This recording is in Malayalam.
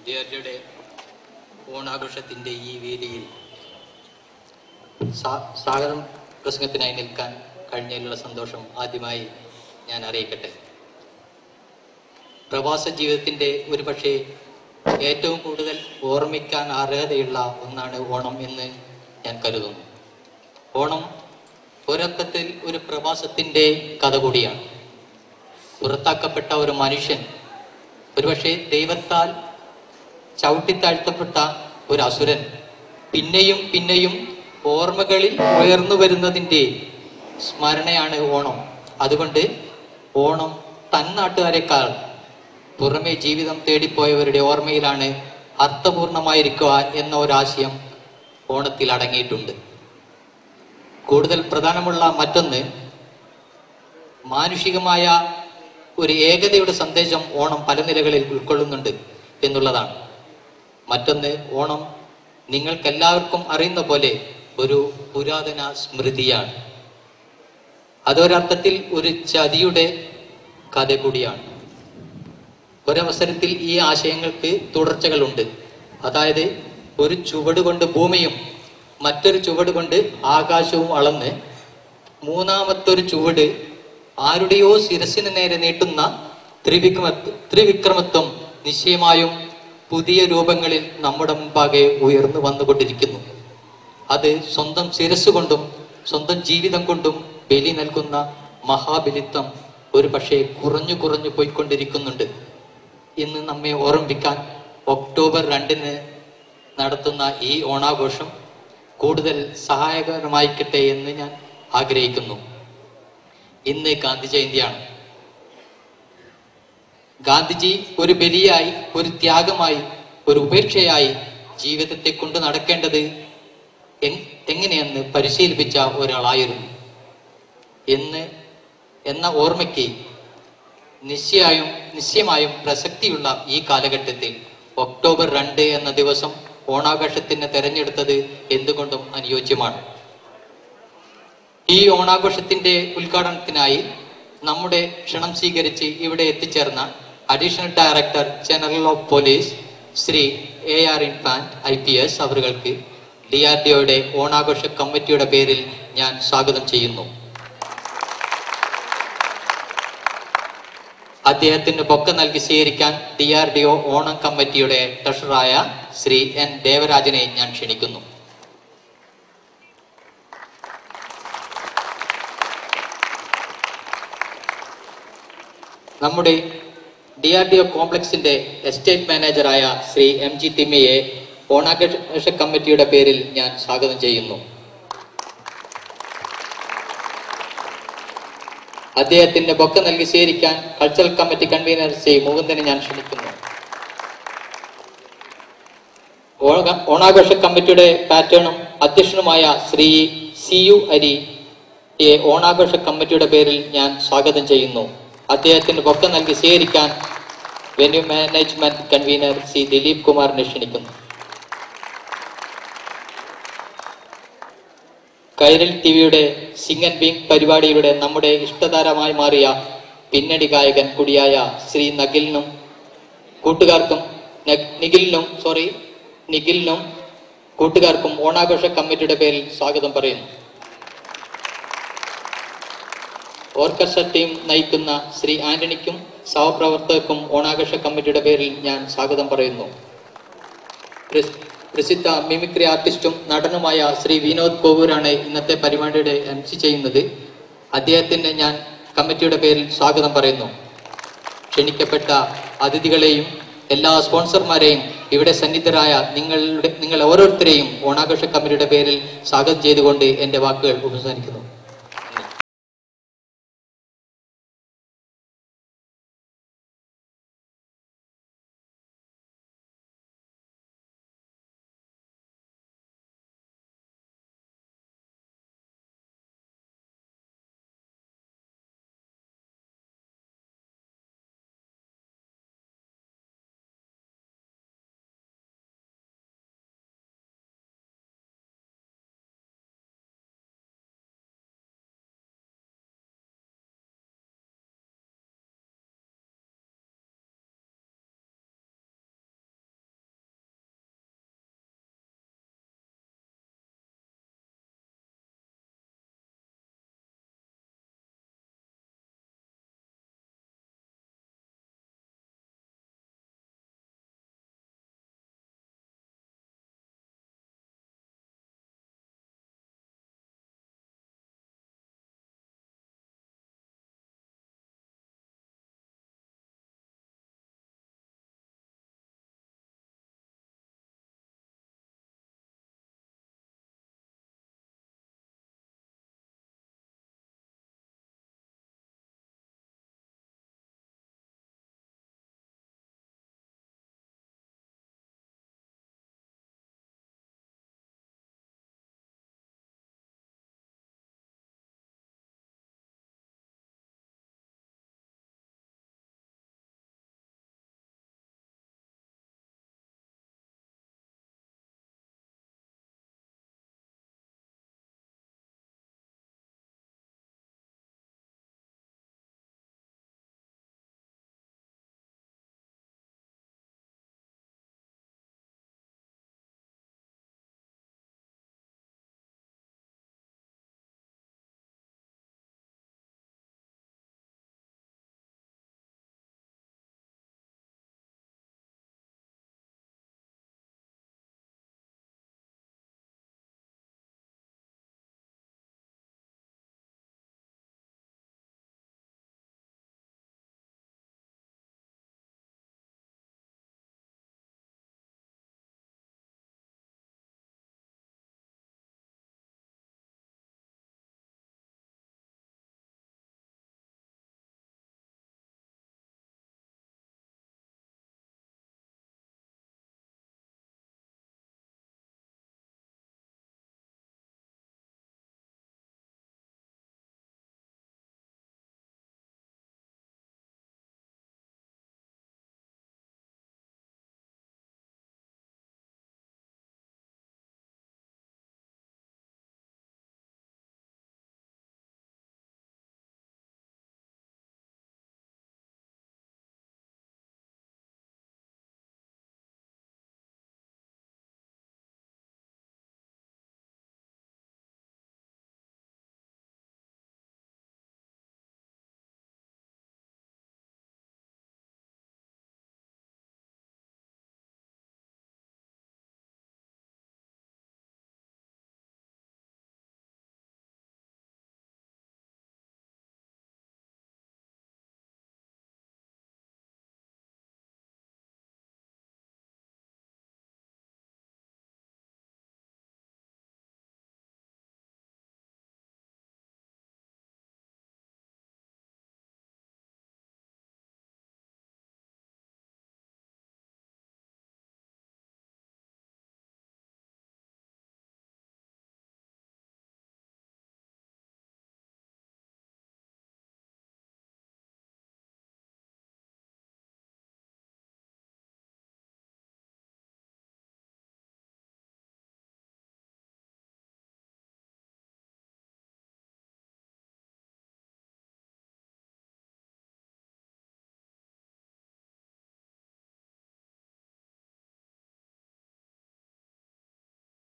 വിദ്യാർത്ഥിയുടെ ഓണാഘോഷത്തിൻ്റെ ഈ വേദിയിൽ സ്വാഗതം പ്രസംഗത്തിനായി നിൽക്കാൻ കഴിഞ്ഞതിലുള്ള സന്തോഷം ആദ്യമായി ഞാൻ അറിയിക്കട്ടെ. പ്രവാസ ജീവിതത്തിൻ്റെ ഒരുപക്ഷെ ഏറ്റവും കൂടുതൽ ഓർമ്മിക്കാൻ അർഹതയുള്ള ഒന്നാണ് ഓണം എന്ന് ഞാൻ കരുതുന്നു. ഓണം ഒരർത്ഥത്തിൽ ഒരു പ്രവാസത്തിൻ്റെ കഥ കൂടിയാണ്. പുറത്താക്കപ്പെട്ട ഒരു മനുഷ്യൻ, ഒരുപക്ഷെ ദൈവത്താൽ ചവിട്ടിത്താഴ്ത്തപ്പെട്ട ഒരു അസുരൻ പിന്നെയും പിന്നെയും ഓർമ്മകളിൽ ഉയർന്നു വരുന്നതിൻ്റെ സ്മരണയാണ് ഓണം. അതുകൊണ്ട് ഓണം തന്നാട്ടുകാരെക്കാൾ പുറമെ ജീവിതം തേടിപ്പോയവരുടെ ഓർമ്മയിലാണ് അർത്ഥപൂർണമായിരിക്കുക എന്ന ഒരാശയം ഓണത്തിൽ അടങ്ങിയിട്ടുണ്ട്. കൂടുതൽ പ്രധാനമുള്ള മറ്റൊന്ന്, മാനുഷികമായ ഒരു ഏകതയുടെ സന്ദേശം ഓണം പല നിലകളിൽ ഉൾക്കൊള്ളുന്നുണ്ട് എന്നുള്ളതാണ്. മറ്റൊന്ന്, ഓണം നിങ്ങൾക്കെല്ലാവർക്കും അറിയുന്ന പോലെ ഒരു പുരാതന സ്മൃതിയാണ്. അതൊരർത്ഥത്തിൽ ഒരു ചതിയുടെ കഥ കൂടിയാണ്. ഒരവസരത്തിൽ ഈ ആശയങ്ങൾക്ക് തുടർച്ചകളുണ്ട്. അതായത്, ഒരു ചുവട് കൊണ്ട് ഭൂമിയും മറ്റൊരു ചുവട് കൊണ്ട് ആകാശവും അളന്ന് മൂന്നാമത്തൊരു ചുവട് ആരുടെയോ ശിരസിന് നേരെ നീട്ടുന്ന ത്രിവിക്രമത്വം നിശ്ചയമായും പുതിയ രൂപങ്ങളിൽ നമ്മുടെ മുൻപാകെ ഉയർന്നു വന്നുകൊണ്ടിരിക്കുന്നു. അത് സ്വന്തം ശിരസ് കൊണ്ടും സ്വന്തം ജീവിതം കൊണ്ടും ബലി നൽകുന്ന മഹാബലിത്വം ഒരു പക്ഷേ കുറഞ്ഞു പോയിക്കൊണ്ടിരിക്കുന്നുണ്ട്. ഇന്ന് നമ്മെ ഓർമ്മിപ്പിക്കാൻ ഒക്ടോബർ 2 നടത്തുന്ന ഈ ഓണാഘോഷം കൂടുതൽ സഹായകരമായിക്കട്ടെ എന്ന് ഞാൻ ആഗ്രഹിക്കുന്നു. ഇന്ന് ഗാന്ധി ജയന്തിയാണ്. ഗാന്ധിജി ഒരു ബലിയായി, ഒരു ത്യാഗമായി, ഒരു ഉപേക്ഷയായി ജീവിതത്തെ കൊണ്ട് നടക്കേണ്ടത് എങ്ങനെയെന്ന് പരിശീലിപ്പിച്ച ഒരാളായിരുന്നു എന്ന ഓർമ്മയ്ക്ക് നിശ്ചയമായും പ്രസക്തിയുള്ള ഈ കാലഘട്ടത്തിൽ ഒക്ടോബർ 2 എന്ന ദിവസം ഓണാഘോഷത്തിന് തെരഞ്ഞെടുത്തത് എന്തുകൊണ്ടും അനുയോജ്യമാണ്. ഈ ഓണാഘോഷത്തിന്റെ ഉദ്ഘാടനത്തിനായി നമ്മുടെ ക്ഷണം സ്വീകരിച്ച് ഇവിടെ എത്തിച്ചേർന്ന additional director general of police Shri AR infant IPS അവർക്ക് DRDOയുടെ ഓണാഘോഷ കമ്മിറ്റിയുടെ പേരിൽ ഞാൻ സ്വാഗതം ചെയ്യുന്നു. അദ്ദേഹത്തിന് പൊക്കം നൽകി സ്വീകരിക്കാൻ DRDO ഓണം കമ്മിറ്റിയുടെ ട്രഷററായ ശ്രീ N ദേവരാജനെ ഞാൻ ക്ഷണിക്കുന്നു. നമ്മുടെ DRDO കോംപ്ലക്സിന്റെ എസ്റ്റേറ്റ് മാനേജറായ ശ്രീ MG തിമ്മയെ ഓണാഘോഷ കമ്മിറ്റിയുടെ പേരിൽ ഞാൻ സ്വാഗതം ചെയ്യുന്നു. അദ്ദേഹത്തിന്റെ പൊക്കം നൽകി സ്വീകരിക്കാൻ കൾച്ചറൽ കമ്മിറ്റി കൺവീനർ ശ്രീ മുകുന്ദനെ ഞാൻ ക്ഷണിക്കുന്നു. ഓണാഘോഷ കമ്മിറ്റിയുടെ പാറ്റേണും അധ്യക്ഷനുമായ ശ്രീ CU അരിയെ ഓണാഘോഷ കമ്മിറ്റിയുടെ പേരിൽ ഞാൻ സ്വാഗതം ചെയ്യുന്നു. അദ്ദേഹത്തിന് പൊക്കം നൽകി സ്വീകരിക്കാൻ venue management convener Sri Dileep കുമാറിനെ ക്ഷണിക്കുന്നു. കൈരൽ TVയുടെ സിംഗ് ആൻഡ് ബിങ് പരിപാടിയിലൂടെ നമ്മുടെ ഇഷ്ടതാരമായി മാറിയ പിന്നണി ഗായകൻ കൂടിയായ ശ്രീ നിഖിലിനും കൂട്ടുകാർക്കും ഓണാഘോഷ കമ്മിറ്റിയുടെ പേരിൽ സ്വാഗതം പറയുന്നു. ഓർക്കസ്ട്ര ടീം നയിക്കുന്ന ശ്രീ ആന്റണിക്കും സഹപ്രവർത്തകർക്കും ഓണാഘോഷ കമ്മിറ്റിയുടെ പേരിൽ ഞാൻ സ്വാഗതം പറയുന്നു. പ്രസിദ്ധ മിമിക്രി ആർട്ടിസ്റ്റും നടനുമായ ശ്രീ വിനോദ് കോവൂരാണ് ഇന്നത്തെ പരിപാടിയുടെ MC ചെയ്യുന്നത്. അദ്ദേഹത്തിന് ഞാൻ കമ്മിറ്റിയുടെ പേരിൽ സ്വാഗതം പറയുന്നു. ക്ഷണിക്കപ്പെട്ട അതിഥികളെയും എല്ലാ സ്പോൺസർമാരെയും ഇവിടെ സന്നിധരായ നിങ്ങൾ ഓരോരുത്തരെയും ഓണാഘോഷ കമ്മിറ്റിയുടെ പേരിൽ സ്വാഗതം ചെയ്തുകൊണ്ട് എൻ്റെ വാക്കുകൾ ഉപസംഹരിക്കുന്നു.